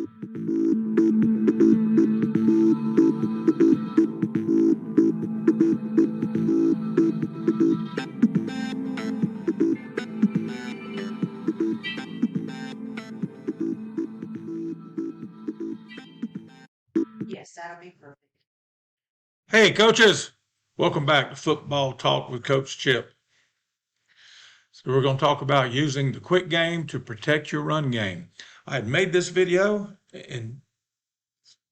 Yes, that'll be perfect. Hey, coaches, welcome back to Football Talk with Coach Chip. So, we're going to talk about using the quick game to protect your run game. I had made this video in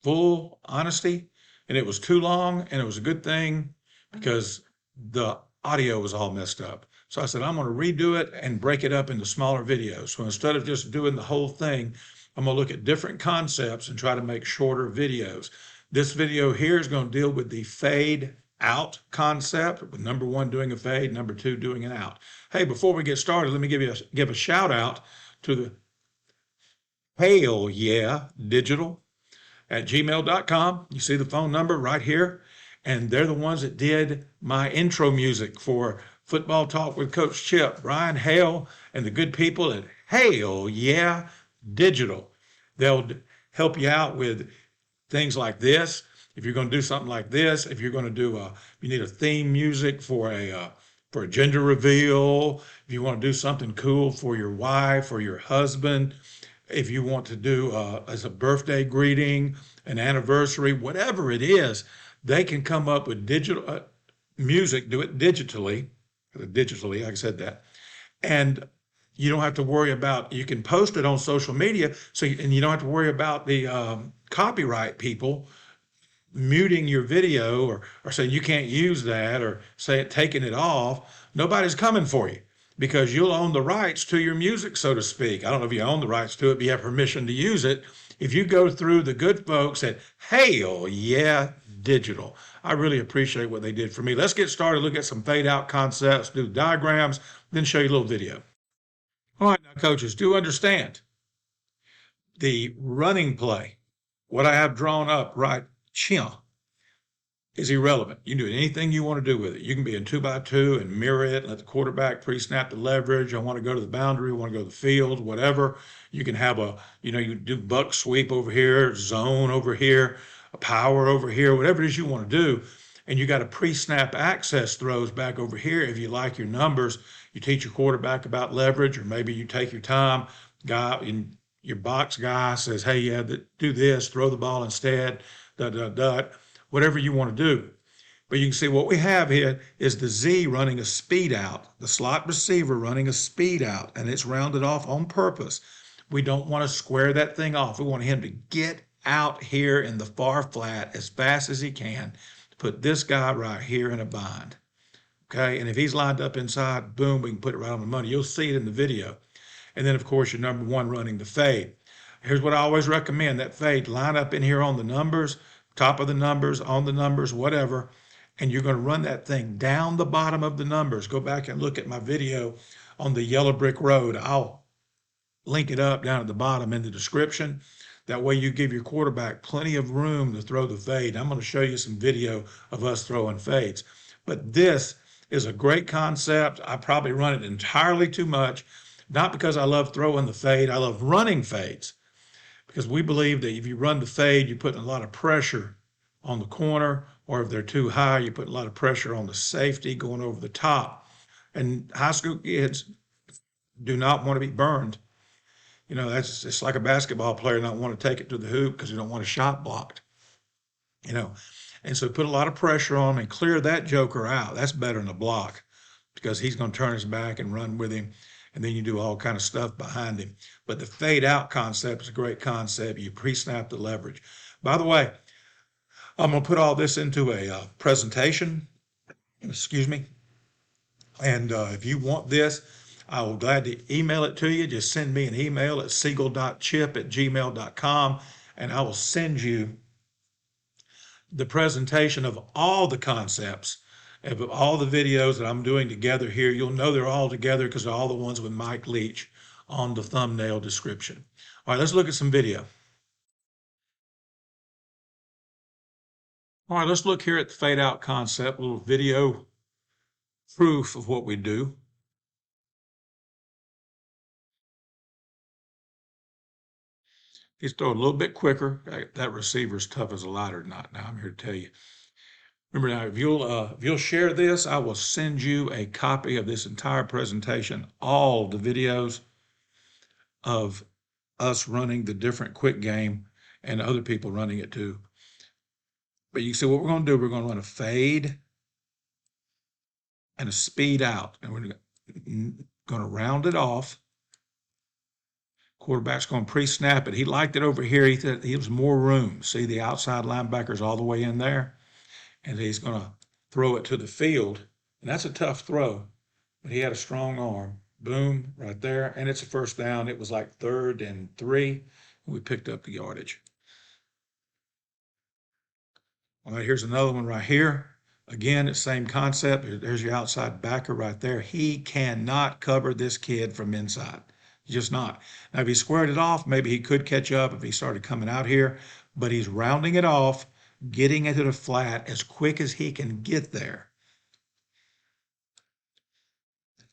full honesty, and it was too long, and it was a good thing because the audio was all messed up. So, I said, I'm going to redo it and break it up into smaller videos. So, instead of just doing the whole thing, I'm going to look at different concepts and try to make shorter videos. This video here is going to deal with the fade out concept, with number one doing a fade, number two doing an out. Hey, before we get started, let me give a shout out to the Hell Yeah Digital at gmail.com. You see the phone number right here. And they're the ones that did my intro music for Football Talk with Coach Chip, Brian Hale, and the good people at Hell Yeah Digital. They'll help you out with things like this. If you're going to do something like this, if you're going to do you need a theme music for a gender reveal, if you want to do something cool for your wife or your husband, if you want to do as a birthday greeting, an anniversary, whatever it is, they can come up with digital music, do it digitally, like I said that, and you don't have to worry about, you can post it on social media, and you don't have to worry about the copyright people muting your video or saying you can't use that or taking it off. Nobody's coming for you because you'll own the rights to your music, so to speak. I don't know if you own the rights to it, but you have permission to use it. If you go through the good folks at Hell Yeah Digital, I really appreciate what they did for me. Let's get started, look at some fade out concepts, do diagrams, then show you a little video. All right, now coaches, do understand the running play, what I have drawn up right here, is irrelevant. You can do anything you want to do with it. You can be in 2x2 and mirror it, let the quarterback pre-snap the leverage. I want to go to the boundary, I want to go to the field, whatever. You can have you do buck sweep over here, zone over here, a power over here, whatever it is you want to do. And you got a pre-snap access throws back over here. If you like your numbers, you teach your quarterback about leverage, or maybe you take your time. Your box guy says, hey, yeah, do this, throw the ball instead, whatever you want to do. But you can see what we have here is the Z running a speed out, the slot receiver running a speed out, and it's rounded off on purpose. We don't want to square that thing off. We want him to get out here in the far flat as fast as he can to put this guy right here in a bind. Okay, and if he's lined up inside, boom, we can put it right on the money. You'll see it in the video. And then, of course, your number one running the fade. Here's what I always recommend, that fade, line up in here on the numbers, top of the numbers, on the numbers, whatever, and you're going to run that thing down the bottom of the numbers. Go back and look at my video on the yellow brick road. I'll link it up down at the bottom in the description. That way you give your quarterback plenty of room to throw the fade. I'm going to show you some video of us throwing fades. But this is a great concept. I probably run it entirely too much, not because I love throwing the fade. I love running fades because we believe that if you run the fade, you're putting a lot of pressure on the corner, or if they're too high, you put a lot of pressure on the safety going over the top. And high school kids do not want to be burned. It's like a basketball player not want to take it to the hoop because you don't want a shot blocked. And so put a lot of pressure on him and clear that joker out. That's better than a block because he's going to turn his back and run with him. And then you do all kind of stuff behind him. But the fade out concept is a great concept. You pre-snap the leverage. By the way, I'm going to put all this into a presentation. Excuse me. And if you want this, I will gladly email it to you. Just send me an email at siegel.chip@gmail.com, and I will send you the presentation of all the concepts of all the videos that I'm doing together here. You'll know they're all together because they're all the ones with Mike Leach on the thumbnail description. All right, let's look at some video. All right, let's look here at the fade out concept, a little video proof of what we do. He's throwing a little bit quicker. That receiver's tough as a lighter knot. Now I'm here to tell you. Remember now, if you'll share this, I will send you a copy of this entire presentation, all the videos of us running the different quick game and other people running it too. But you see what we're going to do, we're going to run a fade and a speed out, and we're going to round it off. Quarterback's going to pre-snap it. He liked it over here. He thought he was more room. See the outside linebackers all the way in there, and he's going to throw it to the field, and that's a tough throw, but he had a strong arm. Boom, right there, and it's a first down. It was like 3rd and 3, and we picked up the yardage. All right, here's another one right here. Again, it's same concept. There's your outside backer right there. He cannot cover this kid from inside. Just not. Now, if he squared it off, maybe he could catch up if he started coming out here, but he's rounding it off, getting into the flat as quick as he can get there.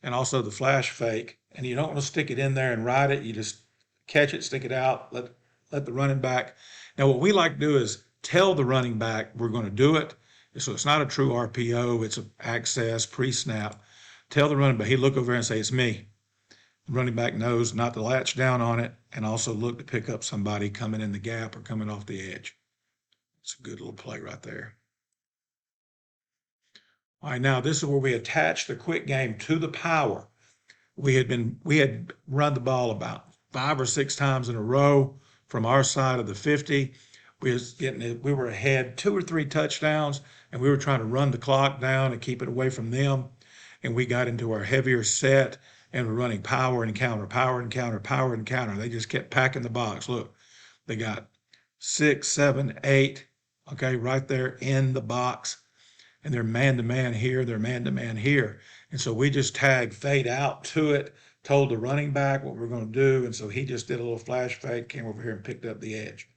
And also the flash fake. And you don't want to stick it in there and ride it. You just catch it, stick it out, let the running back. Now, what we like to do is tell the running back we're going to do it. So it's not a true RPO. It's an access pre-snap. Tell the running back, hey, look over here and say, it's me. The running back knows not to latch down on it and also look to pick up somebody coming in the gap or coming off the edge. It's a good little play right there. All right, now this is where we attach the quick game to the power. We had run the ball about 5 or 6 times in a row from our side of the 50. We were ahead 2 or 3 touchdowns, and we were trying to run the clock down and keep it away from them. And we got into our heavier set, and we're running power and counter, power and counter, power and counter. They just kept packing the box. Look, they got 6, 7, 8, okay, right there in the box. And they're man-to-man here, they're man-to-man here. And so we just tagged fade out to it, told the running back what we're going to do, and so he just did a little flash fade, came over here and picked up the edge.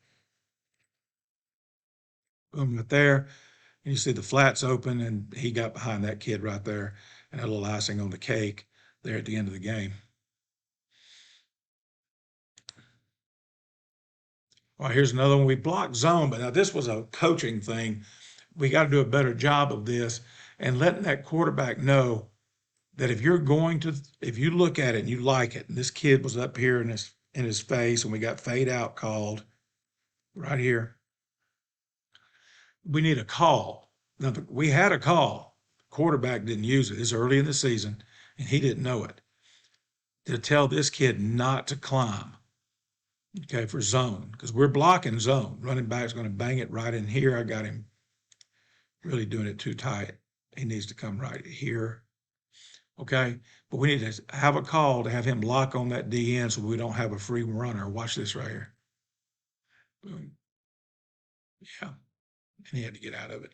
Boom, right there. And you see the flats open, and he got behind that kid right there, and a little icing on the cake there at the end of the game. All right, here's another one. We blocked zone, but now this was a coaching thing. We got to do a better job of this and letting that quarterback know that if you look at it and you like it, and this kid was up here in his face, and we got fade out called right here. We need a call. Now, we had a call. Quarterback didn't use it. It's early in the season, and he didn't know it. To tell this kid not to climb, okay, for zone, because we're blocking zone. Running back's going to bang it right in here. I got him really doing it too tight. He needs to come right here, okay? But we need to have a call to have him lock on that DN so we don't have a free runner. Watch this right here. Boom. Yeah. And he had to get out of it.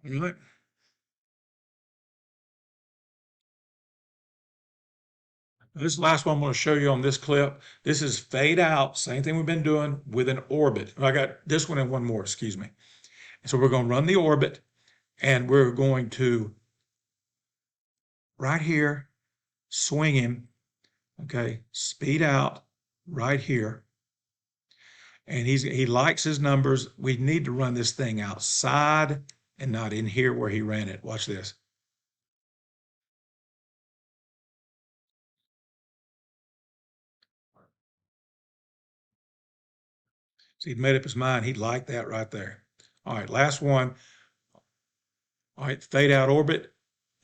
All right. This is the last one I'm going to show you on this clip. This is fade out, same thing we've been doing with an orbit. I got this one and one more, excuse me. So we're going to run the orbit, and we're going to, right here, swing him, okay, speed out right here. And he likes his numbers. We need to run this thing outside and not in here where he ran it. Watch this. So he'd made up his mind. He'd like that right there. All right, last one. All right, fade out orbit.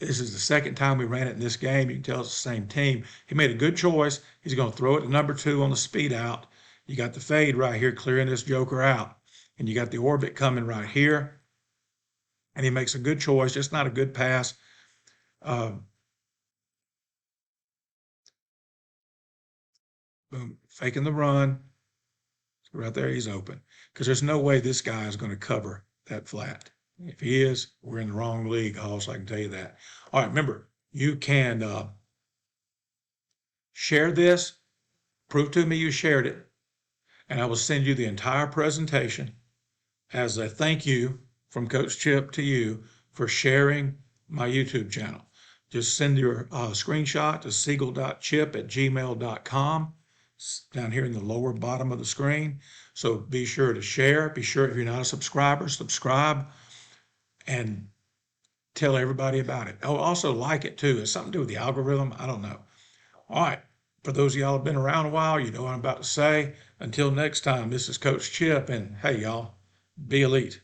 This is the second time we ran it in this game. You can tell it's the same team. He made a good choice. He's going to throw it to number 2 on the speed out. You got the fade right here clearing this joker out. And you got the orbit coming right here. And he makes a good choice, just not a good pass. Boom, faking the run. Right there, he's open. Because there's no way this guy is going to cover that flat. If he is, we're in the wrong league, also, I can tell you that. All right, remember, you can share this, prove to me you shared it, and I will send you the entire presentation as a thank you from Coach Chip to you for sharing my YouTube channel. Just send your screenshot to siegel.chip@gmail.com. down here in the lower bottom of the screen. So be sure to share. Be sure, if you're not a subscriber, subscribe and tell everybody about it. Oh, also like it too. It's something to do with the algorithm. I don't know. All right. For those of y'all who've been around a while, you know what I'm about to say. Until next time, this is Coach Chip, and hey, y'all, be elite.